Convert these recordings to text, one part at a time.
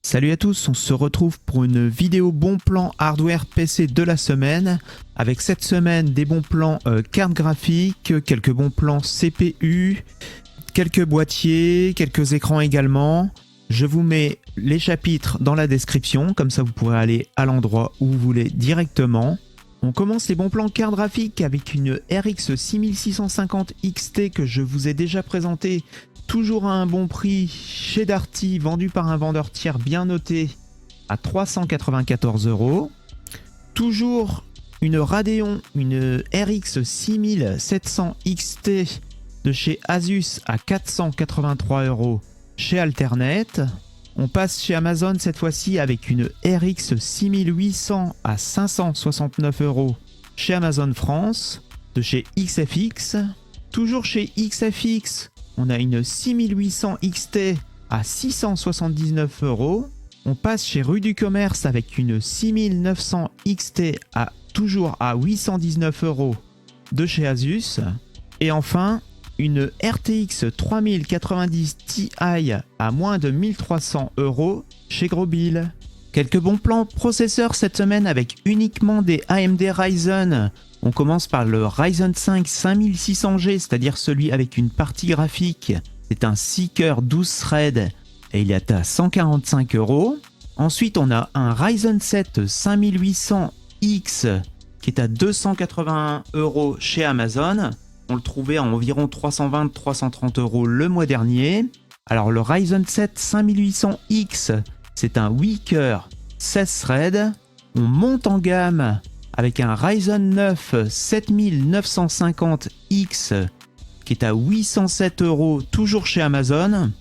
Salut à tous, on se retrouve pour une vidéo bon plan hardware PC de la semaine. Avec cette semaine des bons plans cartes graphiques, quelques bons plans CPU, quelques boîtiers, quelques écrans également. Je vous mets les chapitres dans la description, comme ça vous pourrez aller à l'endroit où vous voulez directement. On commence les bons plans cartes graphiques avec une RX 6650 XT que je vous ai déjà présenté. Toujours à un bon prix chez Darty, vendu par un vendeur tiers bien noté à 394 €. Toujours une Radeon, une RX 6700 XT de chez Asus à 483 € chez Alternet. On passe chez Amazon cette fois-ci avec une RX 6800 à 569 € chez Amazon France de chez XFX. Toujours chez XFX, on a une 6800 XT à 679 €. On passe chez Rue du Commerce avec une 6900 XT toujours à 819 € de chez Asus. Et enfin, une RTX 3090 Ti à moins de 1300 € chez Grosbill. Quelques bons plans processeurs cette semaine avec uniquement des AMD Ryzen. On commence par le Ryzen 5 5600G, c'est-à-dire celui avec une partie graphique. C'est un 6 cœurs 12 threads et il est à 145 €. Ensuite, on a un Ryzen 7 5800X qui est à 281 € chez Amazon. On le trouvait à environ 320-330 € le mois dernier. Alors le Ryzen 7 5800X, c'est un 8 cœurs 16 threads. On monte en gamme avec un Ryzen 9 7950X qui est à 807 € toujours chez Amazon.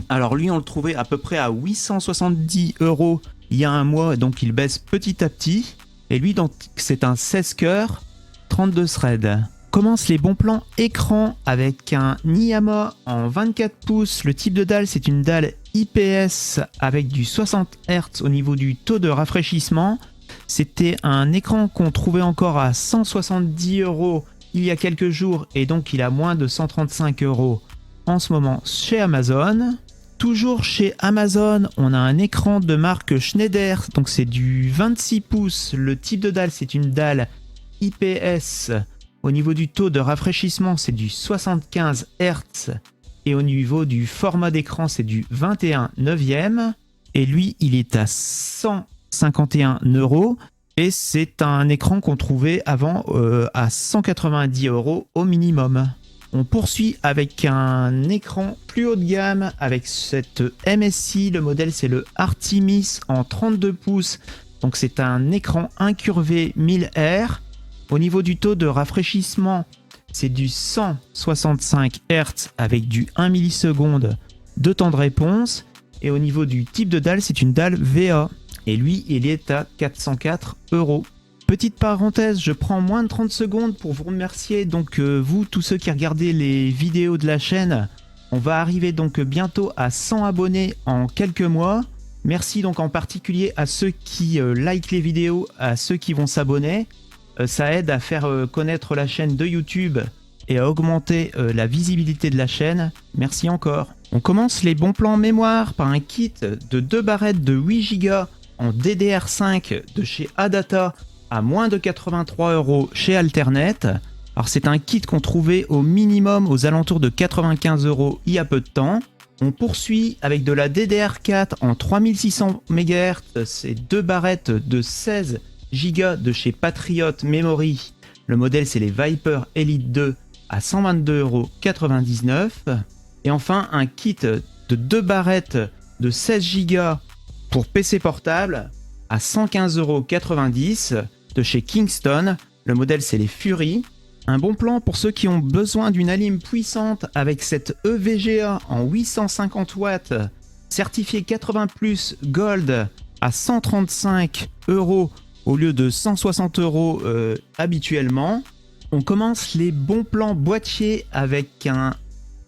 Alors lui, on le trouvait à peu près à 870 € il y a un mois, donc il baisse petit à petit. Et lui, donc, c'est un 16 cœurs 32 threads. Commence les bons plans écran avec un Niyama en 24 pouces. Le type de dalle, c'est une dalle IPS avec du 60 Hz au niveau du taux de rafraîchissement. C'était un écran qu'on trouvait encore à 170 € il y a quelques jours et donc il a moins de 135 € en ce moment chez Amazon. Toujours chez Amazon, on a un écran de marque Schneider, donc c'est du 26 pouces. Le type de dalle, c'est une dalle IPS. Au niveau du taux de rafraîchissement, c'est du 75 Hz. Et au niveau du format d'écran, c'est du 21/9. Et lui, il est à 151 € et c'est un écran qu'on trouvait avant à 190 € au minimum. On poursuit avec un écran plus haut de gamme avec cette MSI. Le modèle, c'est le Artemis en 32 pouces. Donc c'est un écran incurvé 1000R. Au niveau du taux de rafraîchissement, c'est du 165 Hz avec du 1 milliseconde de temps de réponse. Et au niveau du type de dalle, c'est une dalle VA. Et lui, il est à 404 €. Petite parenthèse, je prends moins de 30 secondes pour vous remercier. Donc vous, tous ceux qui regardez les vidéos de la chaîne, on va arriver donc bientôt à 100 abonnés en quelques mois. Merci donc en particulier à ceux qui likent les vidéos, à ceux qui vont s'abonner. Ça aide à faire connaître la chaîne de YouTube et à augmenter la visibilité de la chaîne. Merci encore. On commence les bons plans mémoire par un kit de 2 barrettes de 8 Go en DDR5 de chez Adata à moins de 83 € chez Alternet. Alors c'est un kit qu'on trouvait au minimum aux alentours de 95 € il y a peu de temps. On poursuit avec de la DDR4 en 3600 MHz. C'est 2 barrettes de 16 Go de chez Patriot Memory. Le modèle, c'est les Viper Elite 2 à 122,99 €. Et enfin, un kit de 2 barrettes de 16 Go pour PC portable à 115,90 € de chez Kingston. Le modèle, c'est les Fury. Un bon plan pour ceux qui ont besoin d'une alim puissante avec cette EVGA en 850 watts, certifié 80+ Gold à 135 € au lieu de 160 € habituellement. On commence les bons plans boîtiers avec un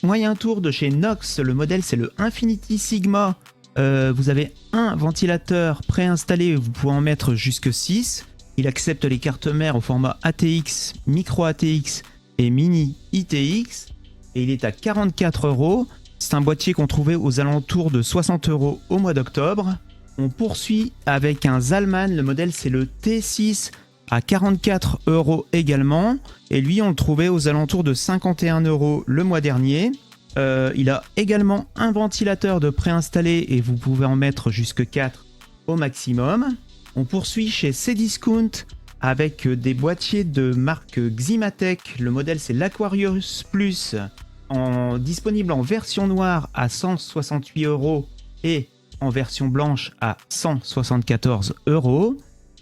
moyen tour de chez Knox. Le modèle, c'est le Infinity Sigma. Vous avez un ventilateur préinstallé, vous pouvez en mettre jusque 6. Il accepte les cartes mères au format ATX, micro ATX et mini ITX. Et il est à 44 €. C'est un boîtier qu'on trouvait aux alentours de 60 € au mois d'octobre. On poursuit avec un Zalman, le modèle c'est le T6 à 44 € également. Et lui on le trouvait aux alentours de 51 € le mois dernier. Il a également un ventilateur de préinstallé et vous pouvez en mettre jusque 4 au maximum. On poursuit chez Cdiscount avec des boîtiers de marque Ximatec. Le modèle c'est l'Aquarius Plus, disponible en version noire à 168 € et en version blanche à 174 €.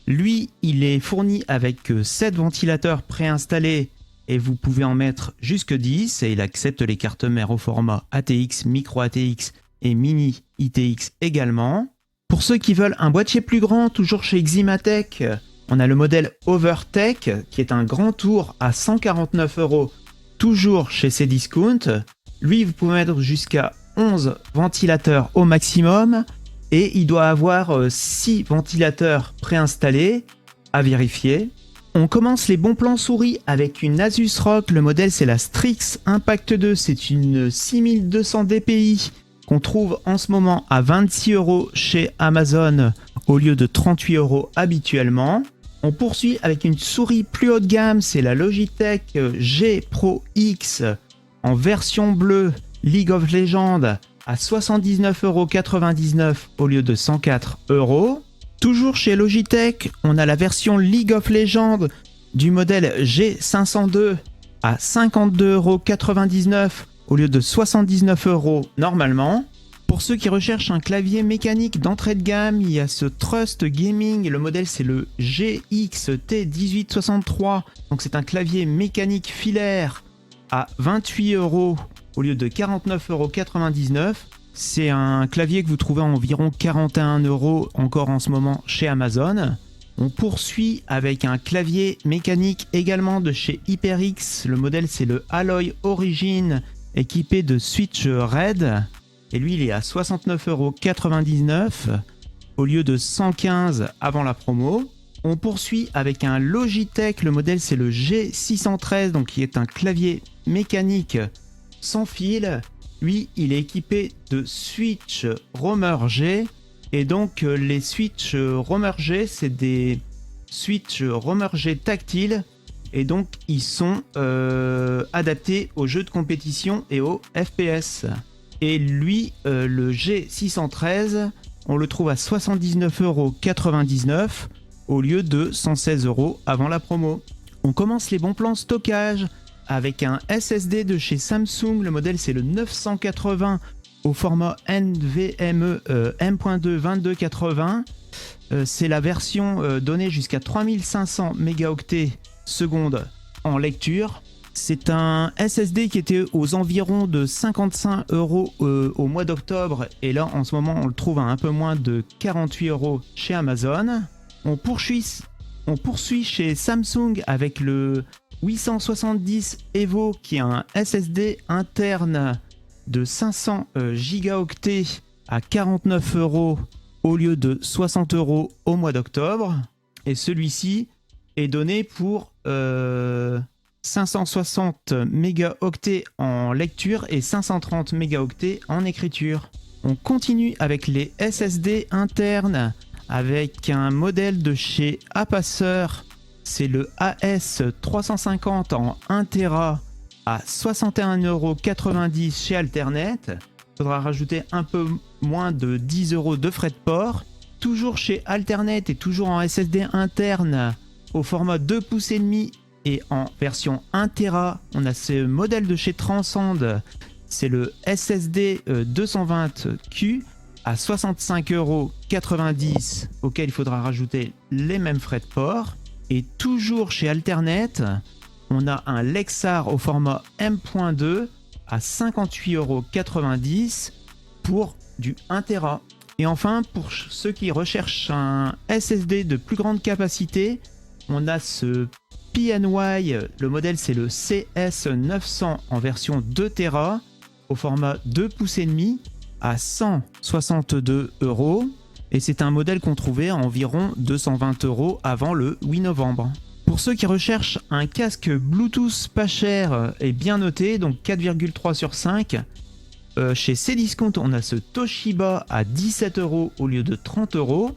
Lui, il est fourni avec 7 ventilateurs préinstallés et vous pouvez en mettre jusque 10 et il accepte les cartes mères au format ATX, micro ATX et mini ITX également. Pour ceux qui veulent un boîtier plus grand, toujours chez Ximatec, on a le modèle Overtech qui est un grand tour à 149 €, toujours chez Cdiscount. Lui, vous pouvez mettre jusqu'à 11 ventilateurs au maximum et il doit avoir 6 ventilateurs préinstallés à vérifier. On commence les bons plans souris avec une Asus ROG. Le modèle c'est la Strix Impact 2, c'est une 6200 dpi qu'on trouve en ce moment à 26 € chez Amazon au lieu de 38 € habituellement. On poursuit avec une souris plus haut de gamme, c'est la Logitech G Pro X en version bleue League of Legends à 79,99 € au lieu de 104 €. Toujours chez Logitech, on a la version League of Legends du modèle G502 à 52,99 € au lieu de 79 € normalement. Pour ceux qui recherchent un clavier mécanique d'entrée de gamme, il y a ce Trust Gaming, le modèle c'est le GXT1863, donc c'est un clavier mécanique filaire à 28 € au lieu de 49,99 €. C'est un clavier que vous trouvez à environ 41 € encore en ce moment chez Amazon. On poursuit avec un clavier mécanique également de chez HyperX. Le modèle c'est le Alloy Origin équipé de switch RAID. Et lui il est à 69,99 € au lieu de 115 € avant la promo. On poursuit avec un Logitech. Le modèle c'est le G613, donc qui est un clavier mécanique sans fil. Lui, il est équipé de switch Romer G. Et donc, les switch Romer G, c'est des switch Romer G tactiles. Et donc, ils sont adaptés aux jeux de compétition et aux FPS. Et lui, le G613, on le trouve à 79,99 € au lieu de 116 € avant la promo. On commence les bons plans stockage avec un SSD de chez Samsung. Le modèle c'est le 980 au format NVMe M.2 2280. C'est la version donnée jusqu'à 3500 mégaoctets secondes en lecture. C'est un SSD qui était aux environs de 55 € au mois d'octobre et là en ce moment on le trouve à un peu moins de 48 € chez Amazon. On poursuit chez Samsung avec le 870 Evo qui est un SSD interne de 500 gigaoctets à 49 € au lieu de 60 € au mois d'octobre. Et celui-ci est donné pour 560 mégaoctets en lecture et 530 mégaoctets en écriture. On continue avec les SSD internes avec un modèle de chez Apacer. C'est le AS350 en 1 Tera à 61,90 € chez Alternet. Il faudra rajouter un peu moins de 10 € de frais de port. Toujours chez Alternet et toujours en SSD interne au format 2,5 pouces et en version 1 Tera, on a ce modèle de chez Transcend. C'est le SSD 220Q à 65,90 € auquel il faudra rajouter les mêmes frais de port. Et toujours chez Alternet, on a un Lexar au format M.2 à 58,90 € pour du 1 Tera. Et enfin, pour ceux qui recherchent un SSD de plus grande capacité, on a ce PNY, le modèle c'est le CS900 en version 2 Tera au format 2,5 pouces à 162 €. Et c'est un modèle qu'on trouvait à environ 220 € avant le 8 novembre. Pour ceux qui recherchent un casque Bluetooth pas cher et bien noté, donc 4,3 sur 5, chez Cdiscount, on a ce Toshiba à 17 € au lieu de 30 €.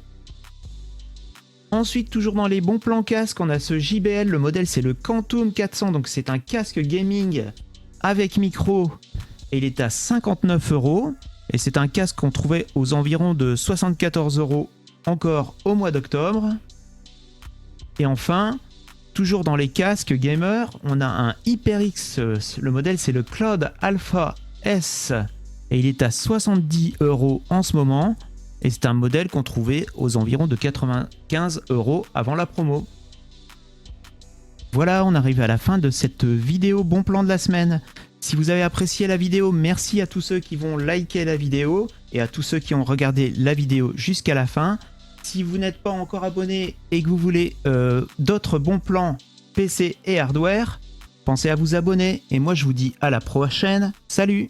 Ensuite, toujours dans les bons plans casques, on a ce JBL. Le modèle, c'est le Quantum 400. Donc, c'est un casque gaming avec micro. Et il est à 59 €. Et c'est un casque qu'on trouvait aux environs de 74 € encore au mois d'octobre. Et enfin, toujours dans les casques gamers, on a un HyperX. Le modèle, c'est le Cloud Alpha S. Et il est à 70 € en ce moment. Et c'est un modèle qu'on trouvait aux environs de 95 € avant la promo. Voilà, on arrive à la fin de cette vidéo bon plan de la semaine. Si vous avez apprécié la vidéo, merci à tous ceux qui vont liker la vidéo et à tous ceux qui ont regardé la vidéo jusqu'à la fin. Si vous n'êtes pas encore abonné et que vous voulez d'autres bons plans PC et hardware, pensez à vous abonner. Et moi, je vous dis à la prochaine. Salut!